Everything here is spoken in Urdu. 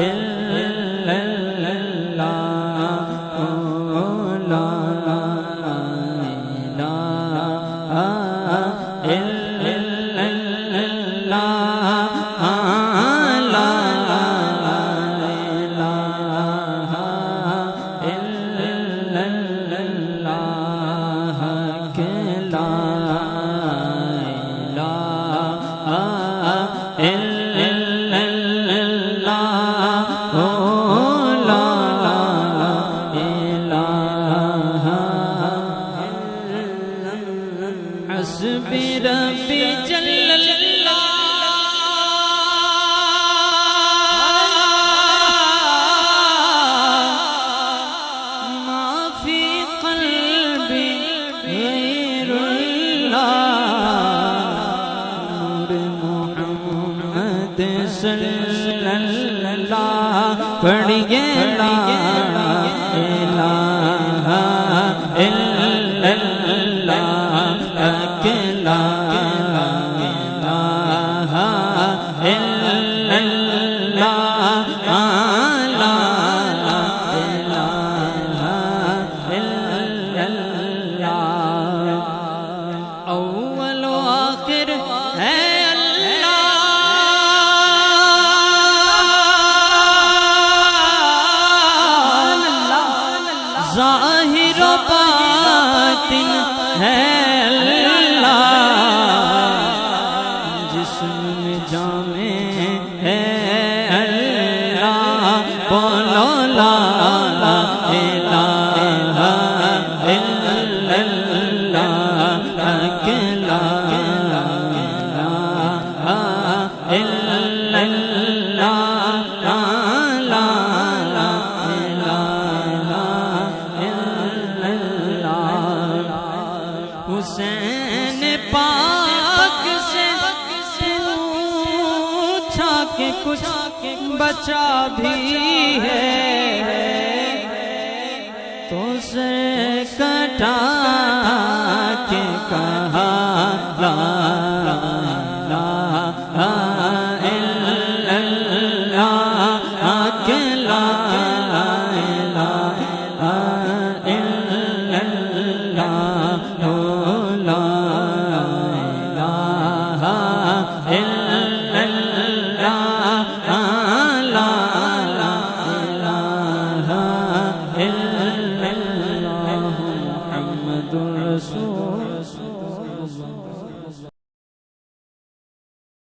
إلا الله لا إله إلا الله لا إله إلا الله لا حسبي ربي جل الله ما في قلبي غير الله نور محمد صلی اللہ پڑھیے لا الہ الا اللہ لا إله إلا الله لا إله إلا الله أول وآخر ہے اللہ ظاہر و باطن ہے بولو لا الہ الا اللہ لا الہ الا اللہ لا الہ الا اللہ حسین پاک سے پوچھا کہ کچھ بچا بھی ہے تو سے کٹا کے کہا لا الہ الا اللہ لا الہ الا اللہ لا الہ الا اللہ محمد رسول